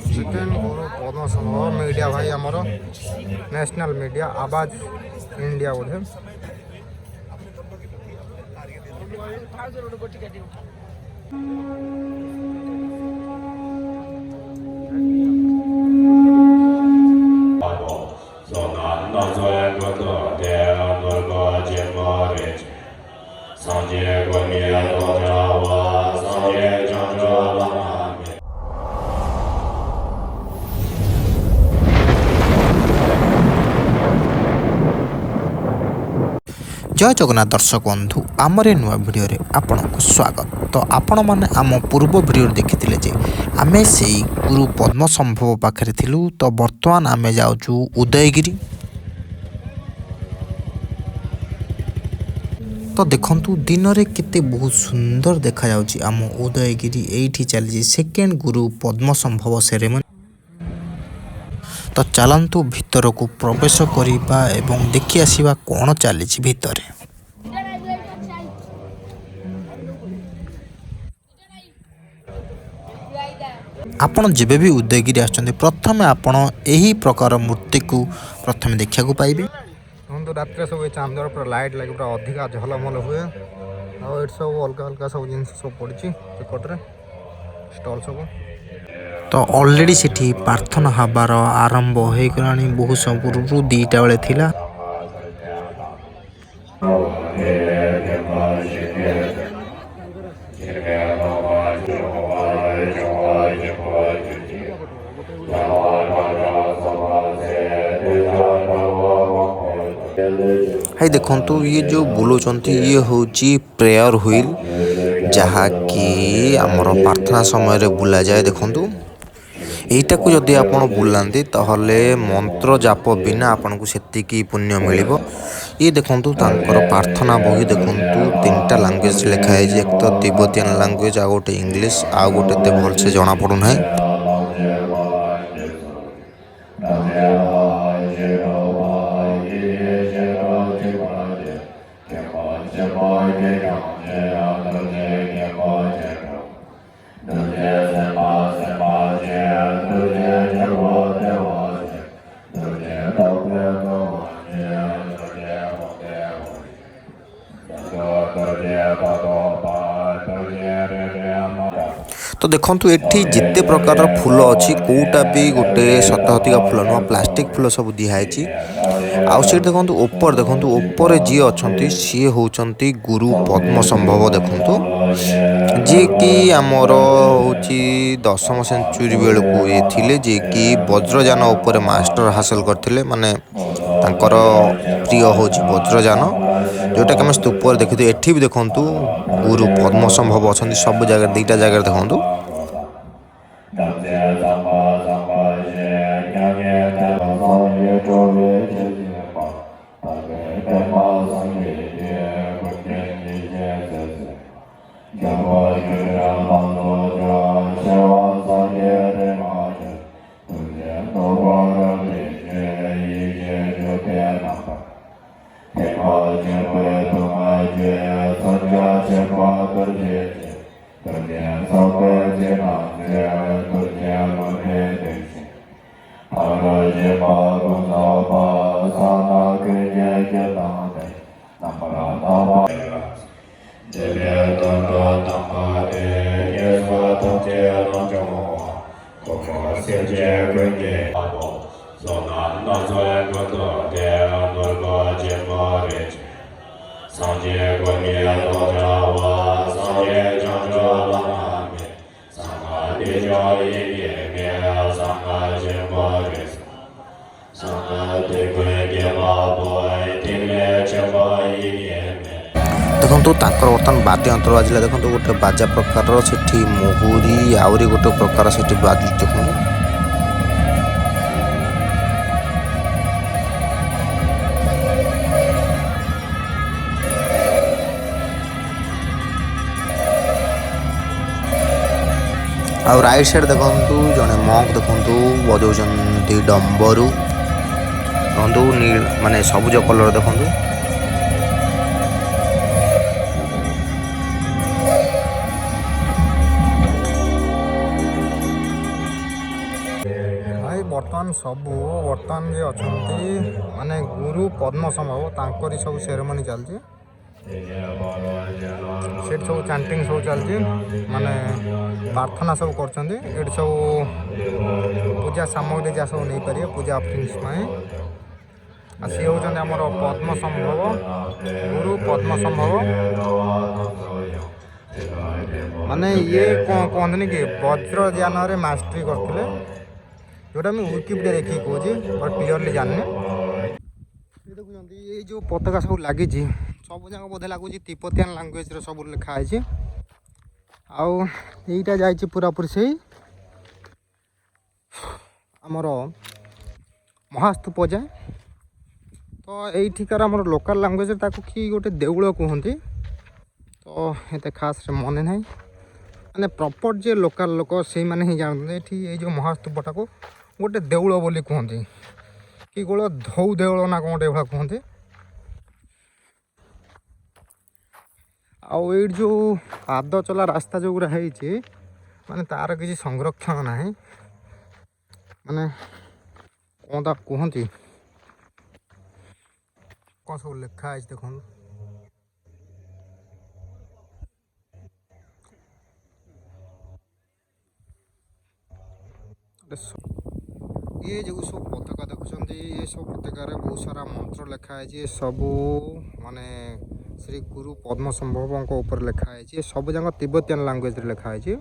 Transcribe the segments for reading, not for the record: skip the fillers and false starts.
Second पद्म संभव media भाई आमर नेशनल मीडिया आवाज इंडिया बोधे जय जगन्नाथ दर्शक बंधु आमर ए नुआ भिडियो रे आपनको स्वागत। तो आपण माने आम पूर्व भिडियो देखिथिले जे आमे सेई गुरु पद्म संभव पाखरे थिलु। तो वर्तमान आमे जाउचु उदयगिरी। तो देखंतु दिन रे केते बहुत सुंदर देखा जाउची आम उदयगिरी। एठी चली सेकेंड गुरु पद्म संभव सेरेमनी। तो चलतु भितर को प्रवेश करिबा एवं देखि आसीबा कोन चली भितर। आपण जेबे भी उदयगिरी आछन्ते प्रथमे आपण एही प्रकार मूर्ति को प्रथमे देखिया को पाइबे। हम तो रात सब चांदर पर लाइट लगे पूरा अधिका झलमल हुए और सब अलग अलग सब जिन सब पड़ी टिकट रे स्टॉल सब। तो ऑलरेडी सेठी प्रार्थना हबार आरंभ हो गलानी बहुत सबुरु 2टा बेले थिला। हाई देखंतु ये जो बुलोचंती ये होची प्रेयर व्हील जहा कि आमर प्रार्थना समय रे बुला जाए। देखंतु एटा को जदि आपण बुलांती ताहले मंत्र जाप बिना आपन को सेतिकी पुण्य मिलिबो। ये देखंतु तांकर प्रार्थना बही देखंतु 3टा लैंग्वेज लिखा है। एक तो तिब्बतियन लैंग्वेज आ गोटे इंग्लिश आ गोटे ते भल से जाना पड़ू नै। तो देखंतु एठी जिते प्रकार फूल अच्छी कोटा भी गोटे सतहतिका फूल नुआ प्लास्टिक फूल सब दिखाई। आउ से देखंतु ऊपर जी अच्छी सी होचंती गुरु पद्म संभव। देखंतु जी कि आमर होची 10वीं सेंचुरी बेल को ये थिले जे कि वज्रयान ऊपर मास्टर हासिल करथिले। माने तांकर प्रिय होची वज्रयान जोटा कि स्तूप देखते। एठी भी देखंतु गुरु पद्म संभव अछंती सब जगह 2टा जगह देखंतु। देखो तांकर बर्तमान बाद्य यंत्र बाजिला। देखो गोटे बाजा प्रकार सेठी मुहुरी आउरी गोटे प्रकार सेठी बाजु। देखो ଆଉ ରାଇଟ୍ ସାଇଡ୍ ଦେଖନ୍ତୁ ଜଣେ ମଙ୍କ୍ ଦେଖନ୍ତୁ ବଜାଉଛନ୍ତି ଡମ୍ବରୁ। ଦେଖନ୍ତୁ ମାନେ ସବୁଜ କଲର ଦେଖନ୍ତୁ। ଭାଇ ବର୍ତ୍ତମାନ ଯେ ଅଛନ୍ତି ମାନେ ଗୁରୁ ପଦ୍ମ ସମ୍ଭବ ତାଙ୍କରି ସବୁ ସେରେମନି ଚାଲିଛି। ସେଠି ସବୁ ଚାଣ୍ଟିଂ ସବୁ ଚାଲିଛି, ମାନେ ପ୍ରାର୍ଥନା ସବୁ କରୁଛନ୍ତି। ଏଠି ସବୁ ପୂଜା ସାମଗ୍ରୀ ଯାହା ସବୁ ନେଇପାରିବେ ପୂଜା ଅଫିସ୍ ପାଇଁ। ଆଉ ସିଏ ହେଉଛନ୍ତି ଆମର ପଦ୍ମ ସମ୍ଭବ, ଗୁରୁ ପଦ୍ମ ସମ୍ଭବ। ମାନେ ଇଏ କ'ଣ କୁହନ୍ତିନି କି ବଜ୍ରଯାନରେ ମାଷ୍ଟରୀ କରିଥିଲେ, ଯେଉଁଟା ମୁଁ ୱିକିପିଡ଼ିଆ ଦେଖିକି କହୁଛି, ବଟ୍ କ୍ଲିଅରଲି ଜାଣିନି। ଦେଖୁଛନ୍ତି ଏଇ ଯେଉଁ ପତାକା ସବୁ ଲାଗିଛି ସବୁ ଯାକ ବୋଧେ ଲାଗୁଛି ତିବ୍ବତୀୟାନ ଲାଙ୍ଗୁଏଜ୍ରେ ସବୁ ଲେଖା ହେଇଛି। ଆଉ ଏଇଟା ଯାଇଛି ପୁରାପୁରି ସେଇ ଆମର ମହାସ୍ତୂପ ଯାଏ। ତ ଏଇଠିକାର ଆମର ଲୋକାଲ୍ ଲାଙ୍ଗୁଏଜ୍ରେ ତାକୁ କି ଗୋଟେ ଦେଉଳ କୁହନ୍ତି, ତ ଏତେ ଖାସ୍ରେ ମନେ ନାହିଁ। ମାନେ ପ୍ରପର୍ ଯିଏ ଲୋକାଲ୍ ଲୋକ ସେଇମାନେ ହିଁ ଜାଣନ୍ତି ଏଠି ଏଇ ଯେଉଁ ମହାସ୍ତୂପଟାକୁ ଗୋଟେ ଦେଉଳ ବୋଲି କୁହନ୍ତି, କି ଗୋଳ ଧଉ ଦେଉଳ ନା କ'ଣ ଗୋଟେ ଏଭଳିଆ କୁହନ୍ତି। ଆଉ ଏଇଠି ଯେଉଁ ପାଦ ଚଲା ରାସ୍ତା ଯେଉଁଗୁଡ଼ା ହେଇଛି ମାନେ ତା'ର କିଛି ସଂରକ୍ଷଣ ନାହିଁ, ମାନେ କ'ଣ ତା କୁହନ୍ତି, କ'ଣ ସବୁ ଲେଖା ହେଇଛି ଦେଖନ୍ତୁ। ये जो सब पताका देखुं ये सब पताकार बहुत सारा मंत्र लिखाई सब माने श्री गुरु पद्म संभव ऊपर लिखाई सब जाक तिब्बतीयन लांगुएज लिखाई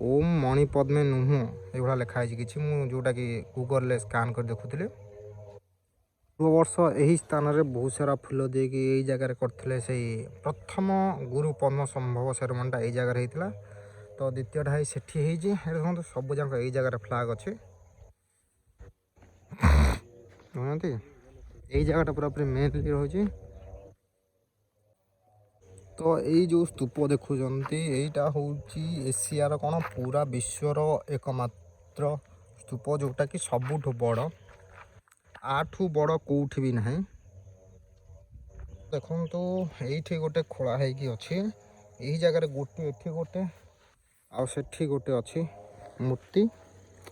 ओम मणि पद्मे नुह ये लिखाई कि जोटा कि गूगल स्कान कर देखुले। वर्ष यही स्थान में बहुत सारा फूल देकी जगह करते से प्रथम गुरु पद्म संभव सेरेमनीटा यही जगह होता। तो द्वितीयटा है सेठी देखो सब जाक यही जगह फ्लैग अच्छे यही जगह पूरा मेनली रही। तो यही जो स्तूप देखुं यहीटा हूँ एशियार कौन पूरा विश्वर एकमात्र स्तूप जोटा कि सबुठ बड़ आठू बड़ कौट भी ना। देखो तो ये गोटे खोला होगी अच्छी यही जगह गोटे एठी गोटे आउ सेठी गोटे अच्छी मूर्ति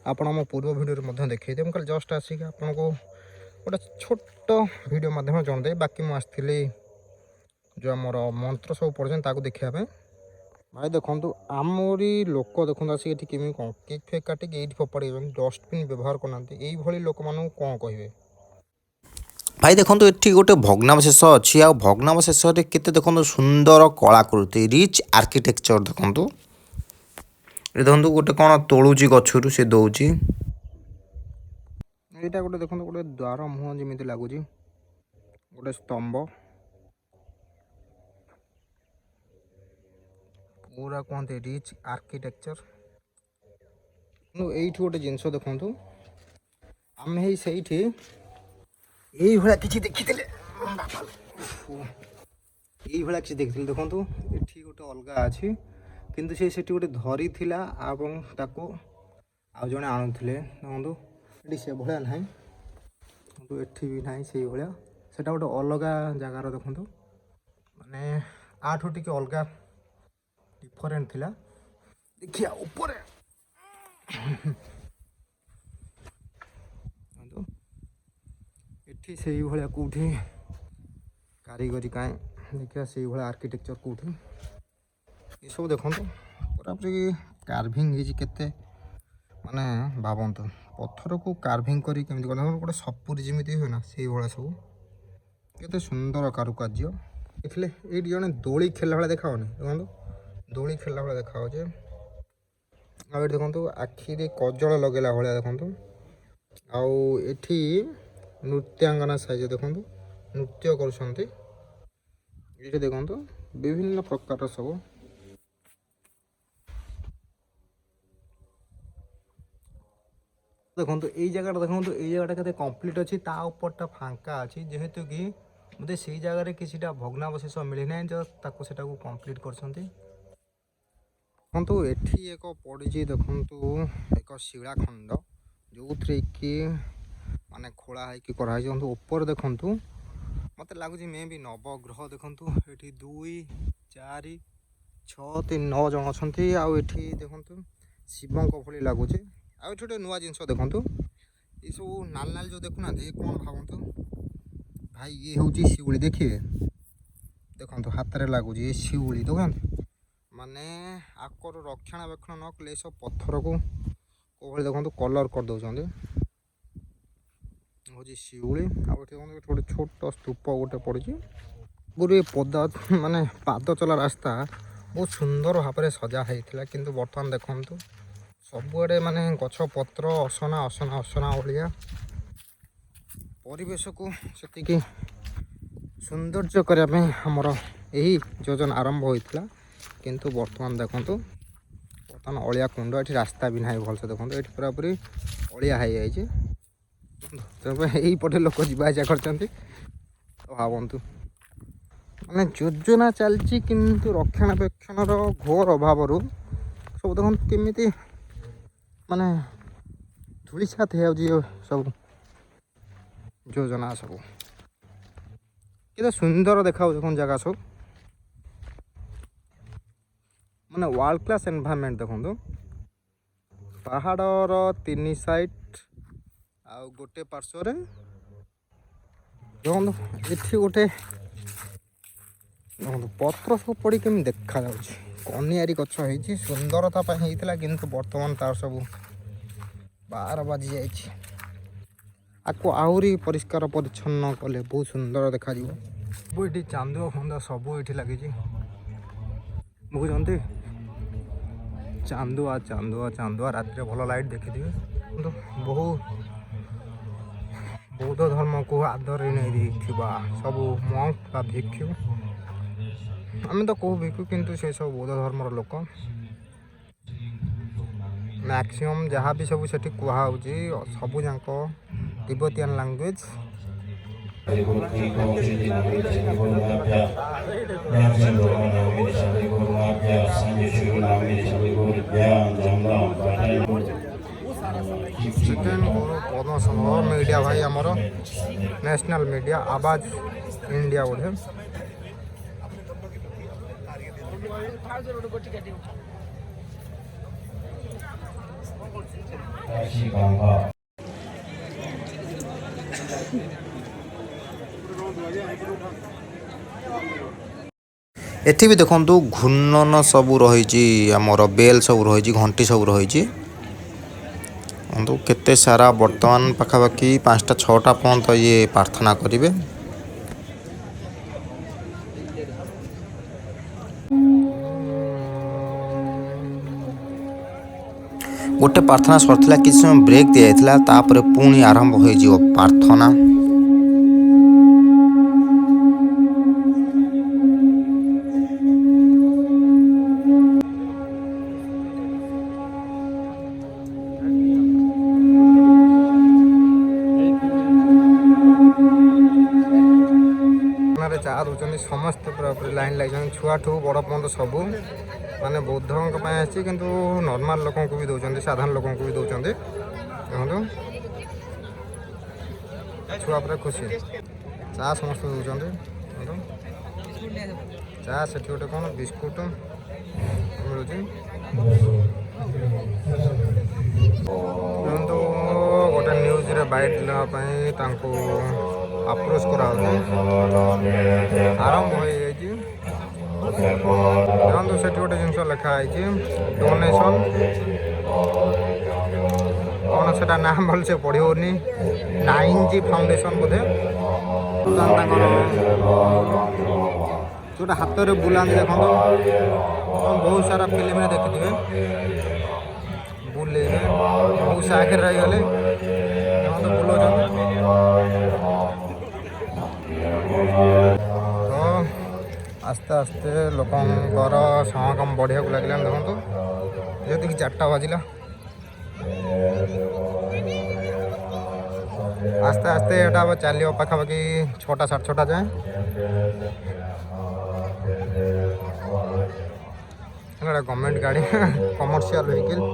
आपण मो पूर्व भिडियो देखते मुझे जस्ट आसिक आपन को गोटे छोट भिडियो मध्यम जनदे बाकी मुझे जो आमर मंत्र सब पढ़े देखापी। भाई देखो आमरी लोक देखो आसिक केमी कौन केक फेक काटिक ये फोपाड़ी डस्टबिन व्यवहार करना यही लोक मान कौन कहे। भाई देखो ये गोटे भग्नावशेष अच्छी आ भग्नावशेष केते देखो सुंदर कलाकृति रिच आर्किटेक्चर देखो ये देखो गोटे कौन तोलुची गचरू से दौची यहाँ गोटे देखो गोटे द्वार मुहँ जमी लगुच गोटे स्तंभ पूरा कहते रिच आर्किटेक्चर। ये गोटे जिनस देखु आम से यही किसी देखी यही किसी देखी देखो ये गोटे अलग अच्छी किंतु से गोटे धरी थिला आबं ताको आ जने आणुथिले देखो ये से भाया ना तो एठी भी ना से भाया सेटा गोटे अलग जगार देखो माने आठू टिके अलग डिफरेंट थिला देखिया ऊपर एठी से भाया कोठी कारीगरी काए देखिया से भाया आर्किटेक्चर कोठी ये सब देखो पूरा पूरी कार्विंग होते माने भावतु पत्थर को कार्विंग करी गोटे सपुरी जमी हुए ना से भाया सब केते सुंदर कारुकार्य देखिले ये जड़े दोली खेला भाया देखाओनी देखो दोली खेला भाया देखा आ देखो आखिरी कजल लगेला भाया देखो आठी नृत्यांगना साइज देखो नृत्य कर देखो विभिन्न प्रकार सब देखो ये जगह देखो ये जगह के कम्प्लीट अच्छी ऊपरटा फांका अच्छी जेहेतु कि मत से जगह किसी भग्नावशेष मिली ना जो कम्प्लीट कर ଦେଖନ୍ତୁ ଏଠି ଏକ ପଡ଼ିଛି ଦେଖନ୍ତୁ ଏକ ଶିଳାଖଣ୍ଡ ଯେଉଁଥିରେ କି ମାନେ ଖୋଳା ହେଇକି କରାହେଇଛି। ଦେଖନ୍ତୁ ଉପରେ ଦେଖନ୍ତୁ ମୋତେ ଲାଗୁଛି ମେ ବି ନବଗ୍ରହ। ଦେଖନ୍ତୁ ଏଠି 2 4 6 3 9 ଜଣ ଅଛନ୍ତି। ଆଉ ଏଠି ଦେଖନ୍ତୁ ଶିବଙ୍କ ଭଳି ଲାଗୁଛି। ଆଉ ଏଠି ଗୋଟେ ନୂଆ ଜିନିଷ ଦେଖନ୍ତୁ ଏସବୁ ନାଲି ନାଲି ଯେଉଁ ଦେଖୁନାହାନ୍ତି କ'ଣ ଭାବନ୍ତୁ ଭାଇ ଇଏ ହେଉଛି ଶିଉଳି। ଦେଖିବେ ଦେଖନ୍ତୁ ହାତରେ ଲାଗୁଛି ଏ ଶିଉଳି ଦେଖୁନାହାନ୍ତି ମାନେ ଆକର ରକ୍ଷଣାବେକ୍ଷଣ ନ କଲେ ଏସବୁ ପଥରକୁ କେଉଁଭଳି ଦେଖନ୍ତୁ କଲର୍ କରିଦେଉଛନ୍ତି ହେଉଛି ଶିଉଳି। ଆଉ ଏଠି ଦେଖନ୍ତୁ ଏଠି ଗୋଟେ ଛୋଟ ସ୍ତୂପ ଗୋଟେ ପଡ଼ିଛି। ଗୁରୁ ପଦା ମାନେ ପାଦ ଚଲା ରାସ୍ତା ବହୁତ ସୁନ୍ଦର ଭାବରେ ସଜା ହେଇଥିଲା କିନ୍ତୁ ବର୍ତ୍ତମାନ ଦେଖନ୍ତୁ ସବୁଆଡ଼େ ମାନେ ଗଛ ପତ୍ର ଅସନା ଅସନା ଅସନା ଭଳିଆ ପରିବେଶକୁ ସେତିକି ସୌନ୍ଦର୍ଯ୍ୟ କରିବା ପାଇଁ ଆମର ଏହି ଯୋଜନା ଆରମ୍ଭ ହୋଇଥିଲା। କିନ୍ତୁ ବର୍ତ୍ତମାନ ଦେଖନ୍ତୁ ବର୍ତ୍ତମାନ ଅଳିଆ କୁଣ୍ଡ ଏଠି ରାସ୍ତା ବି ନାହିଁ ଭଲସେ। ଦେଖନ୍ତୁ ଏଠି ପୁରାପୁରି ଅଳିଆ ହେଇଯାଇଛି। ତେଣୁକରି ଏଇପଟେ ଲୋକ ଯିବା ଆସିବା କରିଛନ୍ତି। ତ ଭାବନ୍ତୁ ମାନେ ଯୋଜନା ଚାଲିଛି କିନ୍ତୁ ରକ୍ଷଣାବେକ୍ଷଣର ଘୋର ଅଭାବରୁ ସବୁ ଦେଖନ୍ତୁ କେମିତି ମାନେ ଧୂଳିସାତ ହେଇଯାଉଛି ସବୁ ଯୋଜନା ସବୁ। କେତେ ସୁନ୍ଦର ଦେଖାଯାଉଛି ଦେଖନ୍ତୁ ଜାଗା ସବୁ ମାନେ ୱାର୍ଲ୍ଡ କ୍ଲାସ୍ ଏନଭାରମେଣ୍ଟ। ଦେଖନ୍ତୁ ପାହାଡ଼ର 3 ସାଇଡ୍ ଆଉ ଗୋଟେ ପାର୍ଶ୍ୱରେ ଦେଖନ୍ତୁ ଏଠି ଗୋଟେ ଦେଖନ୍ତୁ ପତ୍ର ସବୁ ପଡ଼ି କେମିତି ଦେଖାଯାଉଛି। କନିଆରି ଗଛ ହେଇଛି ସୁନ୍ଦରତା ପାଇଁ ହେଇଥିଲା କିନ୍ତୁ ବର୍ତ୍ତମାନ ତାର ସବୁ 12 ବାଜି ଯାଇଛି। ଆକୁ ଆହୁରି ପରିଷ୍କାର ପରିଚ୍ଛନ୍ନ କଲେ ବହୁତ ସୁନ୍ଦର ଦେଖାଯିବ। ସବୁ ଏଠି ଚାନ୍ଦୁଆ ଫାନ୍ଦୁଆ ସବୁ ଏଠି ଲାଗିଛି ବୁଝୁଛନ୍ତି। ଚାନ୍ଦୁଆ ଚାନ୍ଦୁଆ ଚାନ୍ଦୁଆ ରାତିରେ ଭଲ ଲାଇଟ୍ ଦେଖିଥିବେ। କିନ୍ତୁ ବୌଦ୍ଧ ଧର୍ମକୁ ଆଦରି ନେଇଥିବା ସବୁ ମଙ୍କ୍ ବା ଭିକ୍ଷୁ, ଆମେ ତ କହୁ ଭିକ୍ଷୁ କିନ୍ତୁ ସେ ସବୁ ବୌଦ୍ଧ ଧର୍ମର ଲୋକ। ମ୍ୟାକ୍ସିମମ୍ ଯାହା ବି ସବୁ ସେଠି କୁହାହେଉଛି ସବୁ ଯାକ ତିବ୍ବତୀୟାନ୍ ଲାଙ୍ଗୁଏଜ୍। ସେକେଣ୍ଡ ଗୁରୁ ପଦ୍ମ ସଂଘ ମିଡ଼ିଆ ଭାଇ ଆମର ନ୍ୟାସନାଲ୍ ମିଡ଼ିଆ ଆବାଜ ଇଣ୍ଡିଆ ବୋଧେ। ଏଠି ବି ଦେଖନ୍ତୁ ଘୂର୍ଣ୍ଣନ ସବୁ ରହିଛି, ଆମର ବେଲ୍ ସବୁ ରହିଛି, ଘଣ୍ଟି ସବୁ ରହିଛି। ଦେଖନ୍ତୁ କେତେ ସାରା ବର୍ତ୍ତମାନ ପାଖାପାଖି 5ଟା 6ଟା ପର୍ଯ୍ୟନ୍ତ ଇଏ ପ୍ରାର୍ଥନା କରିବେ। ଗୋଟେ ପ୍ରାର୍ଥନା ସରିଥିଲା କିଛି ସମୟ ବ୍ରେକ୍ ଦିଆଯାଇଥିଲା ତାପରେ ପୁଣି ଆରମ୍ଭ ହୋଇଯିବ ପ୍ରାର୍ଥନା। ଚାହା ଦେଉଛନ୍ତି ସମସ୍ତେ ପୁରାପୁରି ଲାଇନ୍ ଲାଗିଛନ୍ତି ଛୁଆଠୁ ବଡ଼ ପର୍ଯ୍ୟନ୍ତ ସବୁ ମାନେ ବୌଦ୍ଧଙ୍କ ପାଇଁ ଆସିଛି କିନ୍ତୁ ନର୍ମାଲ୍ ଲୋକଙ୍କୁ ବି ଦେଉଛନ୍ତି, ସାଧାରଣ ଲୋକଙ୍କୁ ବି ଦେଉଛନ୍ତି। ଦେଖନ୍ତୁ ଛୁଆ ପୁରା ଖୁସି ଚା ସମସ୍ତେ ଦେଉଛନ୍ତି। ଦେଖନ୍ତୁ ଚା ସେଠି ଗୋଟେ କ'ଣ ବିସ୍କୁଟ ମିଳୁଛି। ଦେଖନ୍ତୁ ଗୋଟେ ନ୍ୟୁଜ୍ରେ ବାଇଟ୍ ନେବା ପାଇଁ ତାଙ୍କୁ ଆପ୍ରୋଚ୍ କରାହେଉଛି, ଆରମ୍ଭ ହୋଇଯାଇଛି। ଦେଖନ୍ତୁ ସେଠି ଗୋଟେ ଜିନିଷ ଲେଖା ହେଇଛି ଡୋନେସନ୍ କ'ଣ ସେଟା ନାଁ ଭଲସେ ପଢ଼ି ହେଉନି, 9G ଫାଉଣ୍ଡେସନ୍ ବୋଧେ। ତାଙ୍କର ଯେଉଁଟା ହାତରେ ବୁଲାନ୍ତି ଦେଖନ୍ତୁ ବହୁତ ସାରା ଫିଲ୍ମରେ ଦେଖିଥିବେ ବୁଲେଇବେ ବହୁତ ସାହାଯ୍ୟରେ ରହିଗଲେ ଦେଖନ୍ତୁ ବୁଲାଉଛନ୍ତି। ତ ଆସ୍ତେ ଆସ୍ତେ ଲୋକଙ୍କର ସମାଗମ ବଢ଼ିବାକୁ ଲାଗିଲାଣି। ଦେଖନ୍ତୁ ଯେତିକି 4ଟା ବାଜିଲା ଆସ୍ତେ ଆସ୍ତେ ଏଇଟା ଚାଲିବ ପାଖାପାଖି 6ଟା 6:30 ଯାଏଁ। ଗୋଟେ ଗଭର୍ଣ୍ଣମେଣ୍ଟ ଗାଡ଼ି କମର୍ସିଆଲ ଭେହିକିଲ୍